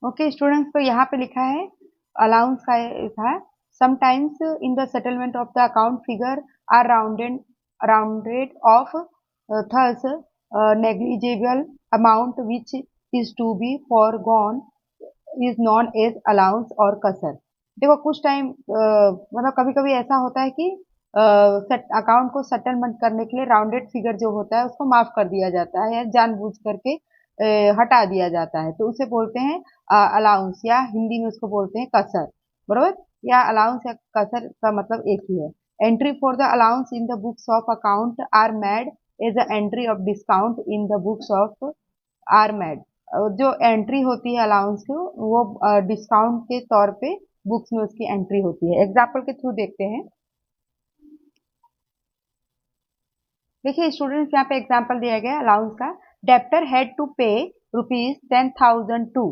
Okay students, तो यहाँ पे लिखा है अलाउंस का था। Sometimes in the settlement of the account figure are rounded off thus negligible amount which is to be forgone is known as allowance और कसर। देखो कुछ टाइम मतलब कभी कभी ऐसा होता है कि अकाउंट को सेटलमेंट करने के लिए राउंडेड फिगर जो होता है उसको माफ कर दिया जाता है या जानबूझ करके हटा दिया जाता है, तो उसे बोलते हैं अलाउंस, या हिंदी में उसको बोलते हैं कसर। बरोबर, या अलाउंस या कसर का मतलब एक ही है। Entry for the allowance in the books of account are made as a entry of discount in the books of are made. जो एंट्री होती है अलाउंस की वो डिस्काउंट के तौर पे बुक्स में उसकी एंट्री होती है। एग्जाम्पल के थ्रू देखते हैं। देखिए स्टूडेंट्स, यहाँ पे एग्जाम्पल दिया गया अलाउंस का। डेप्टर हैड टू पे ₹10,000 टू।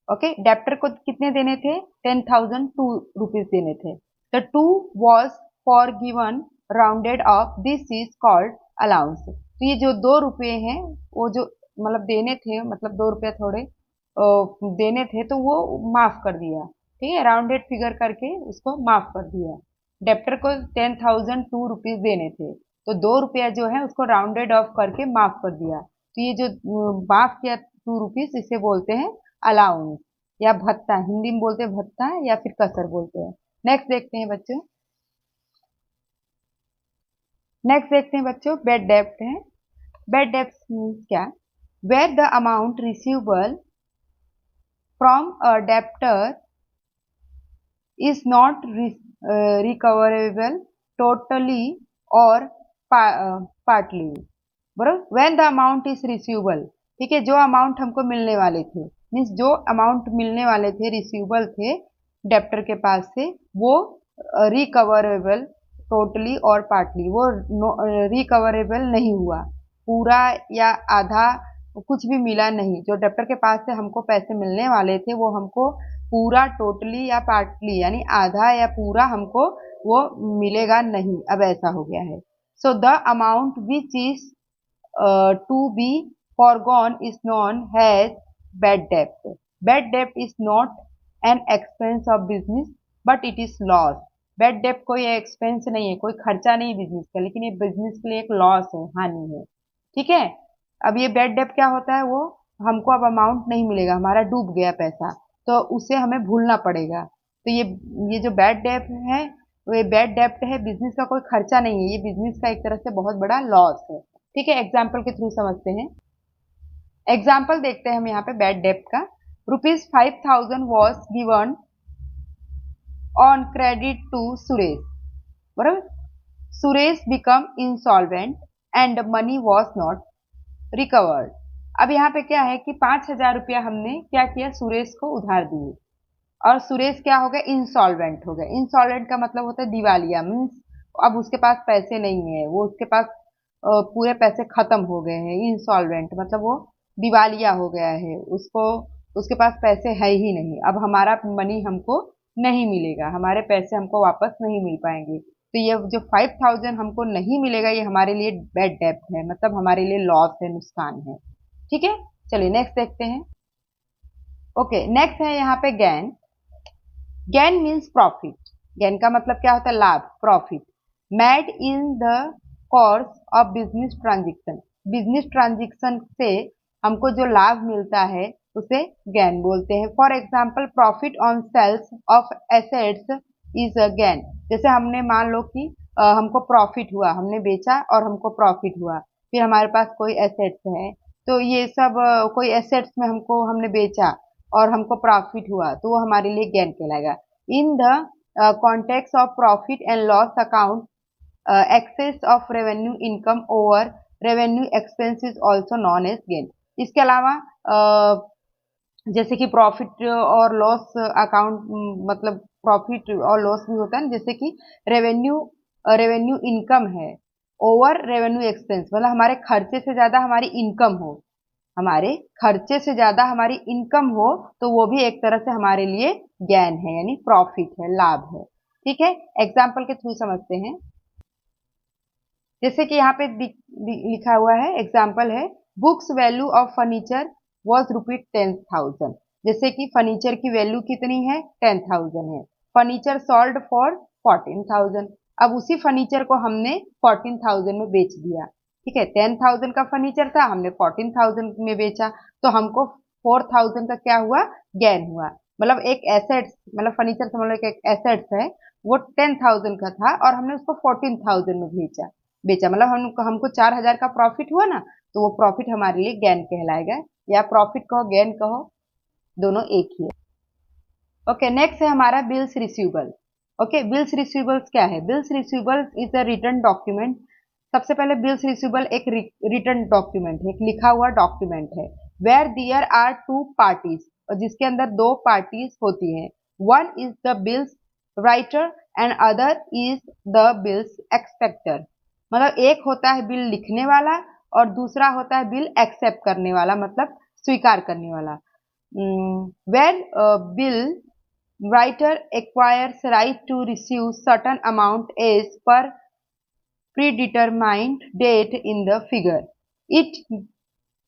ओके, डेप्टर को कितने देने थे? 10,002 रुपीज देने थे। The two was for given rounded off, this is called allowance. तो ये जो 2 रुपये हैं वो जो मतलब देने थे, मतलब 2 रुपये थोड़े देने थे तो वो माफ कर दिया। ठीक है, राउंडेड फिगर करके उसको माफ कर दिया। डेप्टर को 10,002 रुपीज देने थे, तो 2 रुपया जो है उसको राउंडेड ऑफ करके माफ कर दिया। तो ये जो माफ किया 2 रुपीज, इसे बोलते हैं अलाउंस या भत्ता। हिंदी में बोलते हैं भत्ता या फिर कसर बोलते हैं। नेक्स्ट देखते हैं बच्चों। बेड डेप्ट है। बेड डेप्ट मीन्स क्या? Where the amount receivable from a debtor is not recoverable totally or partly। बरोबर, when the amount is receivable, ठीक है, जो अमाउंट हमको मिलने वाले थे, मीन्स जो अमाउंट मिलने वाले थे, रिसीवेबल थे डेप्टर के पास से, वो रिकवरेबल टोटली और पार्टली, वो रिकवरेबल नहीं हुआ, पूरा या आधा कुछ भी मिला नहीं। जो डेप्टर के पास से हमको पैसे मिलने वाले थे वो हमको पूरा टोटली या पार्टली यानी आधा या पूरा हमको वो मिलेगा नहीं, अब ऐसा हो गया है। So the amount which is to be forgone is known as bad डेप्ट। बैड डेप्ट is not an expense of business but it is loss. Bad डेप्ट कोई एक्सपेंस नहीं है, कोई खर्चा नहीं बिजनेस का, लेकिन ये बिजनेस के लिए एक लॉस है, हानि है। ठीक है, अब ये बैड डेप्ट क्या होता है? वो हमको अब अमाउंट नहीं मिलेगा, हमारा डूब गया पैसा, तो उसे हमें भूलना पड़ेगा। तो ये जो बैड डेप्ट है वो ये बैड डेप्ट है, बिजनेस का कोई खर्चा नहीं है, ये बिजनेस का एक तरह से बहुत बड़ा लॉस है। ठीक है, एग्जाम्पल के थ्रू समझते हैं। एग्जाम्पल देखते हैं हम यहाँ पे बैड डेप्ट का। ₹5,000 was given on credit to Suresh. बराबर, Suresh become insolvent and money was not recovered. अब यहाँ पे क्या है कि 5,000 रुपया हमने क्या किया, सुरेश को उधार दिए, और सुरेश क्या हो गया? इंसॉल्वेंट हो गया। इंसॉल्वेंट का मतलब होता है दिवालिया, मीन्स अब उसके पास पैसे नहीं है, वो उसके पास पूरे पैसे खत्म हो गए हैं। इंसॉल्वेंट मतलब वो दिवालिया हो गया है, उसको उसके पास पैसे है ही नहीं, अब हमारा मनी हमको नहीं मिलेगा, हमारे पैसे हमको वापस नहीं मिल पाएंगे। तो ये जो 5,000 हमको नहीं मिलेगा, ये हमारे लिए बैड डेप्ट है, मतलब हमारे लिए लॉस है, नुकसान है। ठीक है, चलिए नेक्स्ट देखते हैं। ओके, नेक्स्ट है यहाँ पे gain. Gain means profit. Gain का मतलब क्या होता है? लाभ, profit. Made in the course of business transaction. Business transaction से हमको जो लाभ मिलता है उसे गेन बोलते हैं। For example, profit on sales of assets is a gain. जैसे हमने मान लो कि हमको प्रॉफिट हुआ, हमने बेचा और हमको प्रॉफिट हुआ, फिर हमारे पास कोई एसेट्स है, तो ये सब कोई एसेट्स में हमको हमने बेचा और हमको प्रॉफिट हुआ, तो वो हमारे लिए गेन कहलाएगा। In the context of profit and loss account, excess of revenue income over revenue expense is also known as gain. इसके अलावा जैसे कि प्रॉफिट और लॉस अकाउंट, मतलब प्रॉफिट और लॉस भी होता है, जैसे कि रेवेन्यू रेवेन्यू इनकम है ओवर रेवेन्यू एक्सपेंस, मतलब हमारे खर्चे से ज्यादा हमारी इनकम हो, हमारे खर्चे से ज्यादा हमारी इनकम हो, तो वो भी एक तरह से हमारे लिए गैन है, यानी प्रॉफिट है, लाभ है। ठीक है, एग्जाम्पल के थ्रू समझते हैं। जैसे कि यहाँ पे लिखा हुआ है, एग्जाम्पल है, books value of furniture was ₹10,000। जैसे कि फर्नीचर की वैल्यू कितनी है, 10,000 है, फर्नीचर सोल्ड फॉर 14,000। अब उसी फर्नीचर को हमने 14,000 में बेच दिया, ठीक है, 10,000 का फर्नीचर था, हमने 14,000 में बेचा, तो हमको 4,000 का क्या हुआ, गेन हुआ। मतलब एक एसेट्स, मतलब फर्नीचर समझ लो एक एसेट्स है, वो 10,000 का था और हमने उसको 14,000 में बेचा, मतलब हमको 4,000 का प्रॉफिट हुआ ना, तो वो प्रॉफिट हमारे लिए गेन कहलाएगा, या प्रॉफिट कहो गेन कहो, दोनों एक ही है। ओके, नेक्स्ट है हमारा bills receivable. Okay, bills receivables क्या है, bills receivables is a return document. सबसे पहले बिल्स रिसीवेबल एक रिटर्न डॉक्यूमेंट है, एक लिखा हुआ डॉक्यूमेंट है, where there are two parties, और जिसके अंदर दो पार्टीज होती हैं, one is the bills writer and other is the bills acceptor. मतलब एक होता है बिल लिखने वाला और दूसरा होता है बिल एक्सेप्ट करने वाला, मतलब स्वीकार करने वाला। Where bill writer acquires right to receive certain amount as per predetermined date in the figure, it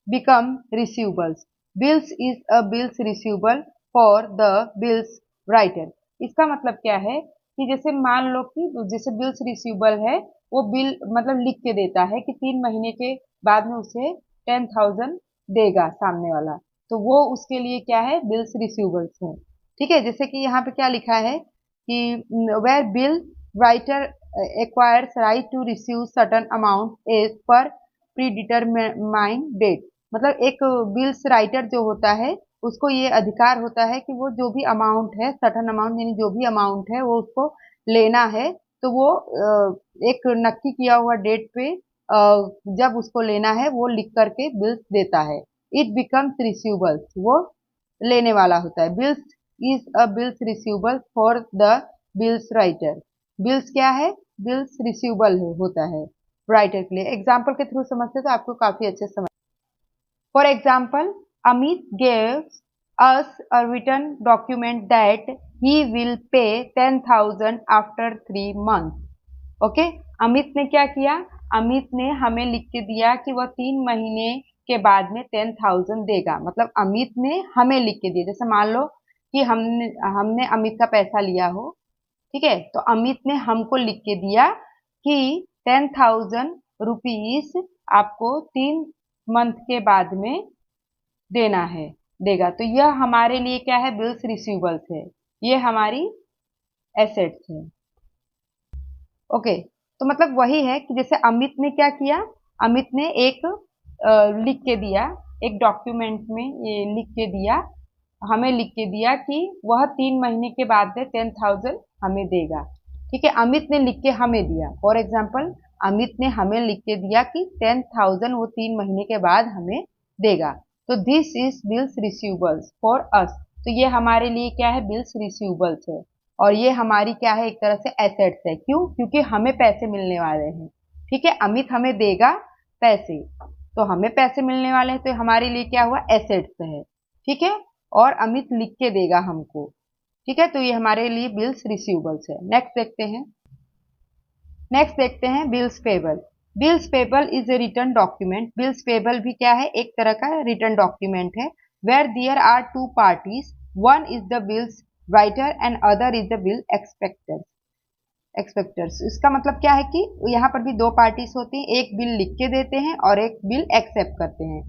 become receivables. Bills is a bills receivable for the bills writer. इसका मतलब क्या है कि जैसे मान लो कि जैसे बिल्स रिसीवेबल है, वो बिल मतलब लिख के देता है कि 3 महीने के बाद में उसे 10,000 देगा सामने वाला, तो वो उसके लिए क्या है, बिल्स रिसीवेबल्स है। ठीक है, जैसे कि यहाँ पे क्या लिखा है कि where bill writer acquires right to receive certain amount as per predetermined date. मतलब एक बिल्स राइटर जो होता है उसको ये अधिकार होता है कि वो जो भी अमाउंट है, सर्टन अमाउंट यानी जो भी अमाउंट है वो उसको लेना है, तो वो एक नक्की किया हुआ डेट पे जब उसको लेना है वो लिख करके बिल्स देता है। इट बिकम्स रिसीवेबल्स, वो लेने वाला होता है। Bills is a bills receivable for the bills writer. Bills क्या है, बिल्स रिसीवेबल होता है राइटर के लिए। एग्जाम्पल के थ्रू समझते तो आपको काफी अच्छे समझ। For example, Amit gives us a written document that he will pay 10,000 after 3 months. Okay, Amit ने क्या किया, अमित ने हमें लिख के दिया कि वह 3 महीने के बाद में 10,000 देगा। मतलब अमित ने हमें लिख के दिया, जैसे मान लो कि हमने हमने अमित का पैसा लिया हो, ठीक है, तो अमित ने हमको लिख के दिया कि 10,000 रुपीज आपको 3 मंथ के बाद में देना है, देगा। तो यह हमारे लिए क्या है, बिल्स रिसीवेबल्स है, ये हमारी एसेट्स है। ओके, तो मतलब वही है कि जैसे अमित ने क्या किया, अमित ने एक लिख के दिया, एक डॉक्यूमेंट में ये लिख के दिया, हमें लिख के दिया कि वह 3 महीने के बाद में 10,000 हमें देगा। ठीक है, अमित ने लिख के हमें दिया, फॉर एग्जाम्पल अमित ने हमें लिख के दिया कि 10,000 वो 3 महीने के बाद हमें देगा। तो this is bills receivables for us. तो ये हमारे लिए क्या है, बिल्स रिसीवेबल्स है, और ये हमारी क्या है, एक तरह से एसेट्स है। क्यों, क्योंकि हमें पैसे मिलने वाले हैं। ठीक है, अमित हमें देगा पैसे, तो हमें पैसे मिलने वाले हैं, तो हमारे लिए क्या हुआ, एसेट्स है। ठीक है, और अमित लिख के देगा हमको। ठीक है, तो ये हमारे लिए बिल्स रिसीवेबल्स है। नेक्स्ट देखते हैं bills payable. Bills payable is a return document. Bills payable भी क्या है, एक तरह का रिटर्न डॉक्यूमेंट है, where there are two parties, one is the bills writer and other is the bill acceptors. इसका मतलब क्या है कि यहाँ पर भी दो पार्टीज होती हैं, एक बिल लिख के देते हैं और एक बिल एक्सेप्ट करते हैं।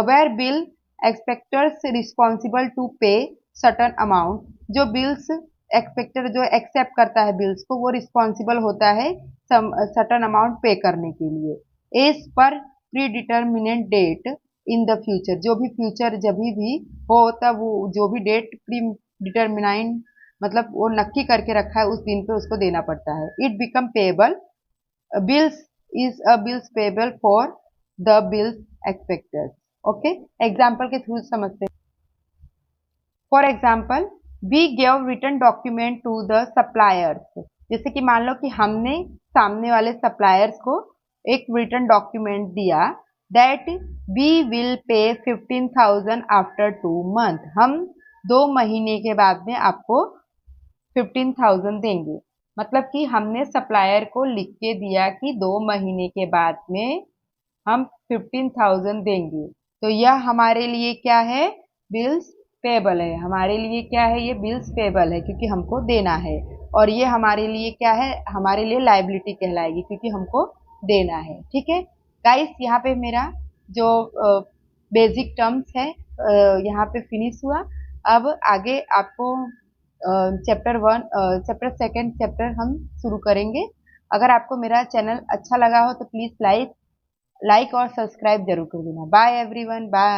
वेयर बिल एक्सपेक्टर्स रिस्पॉन्सिबल टू पे सर्टन अमाउंट। जो बिल्स एक्सपेक्टर जो एक्सेप्ट करता है बिल्स को, वो रिस्पॉन्सिबल होता है सर्टन अमाउंट पे करने के लिए, as per predetermined date in the future. जो भी फ्यूचर जब भी हो, तब वो जो भी डेट प्री डिटर्मिनाइंड मतलब वो नक्की करके रखा है उस दिन पे उसको देना पड़ता है। It become payable, bills is a bills payable for the bills acceptors. Okay, example के थ्रू समझते हैं। For example, we give return document to the suppliers. जैसे कि मान लो कि हमने सामने वाले सप्लायर्स को एक रिटर्न डॉक्यूमेंट दिया that we will pay 15,000 after 2 month. हम 2 महीने के बाद में आपको 15,000 देंगे। मतलब कि हमने सप्लायर को लिख के दिया कि 2 महीने के बाद में हम 15,000 देंगे, तो यह हमारे लिए क्या है, बिल्स पेबल है, हमारे लिए क्या है, ये बिल्स पेबल है क्योंकि हमको देना है। और ये हमारे लिए क्या है, हमारे लिए लाइबिलिटी कहलाएगी क्योंकि हमको देना है। ठीक है गाइस, यहाँ पे मेरा जो बेसिक टर्म्स है यहाँ पे फिनिश हुआ। अब आगे आपको चैप्टर सेकंड चैप्टर हम शुरू करेंगे। अगर आपको मेरा चैनल अच्छा लगा हो तो प्लीज लाइक और सब्सक्राइब जरूर कर देना। Bye everyone, bye.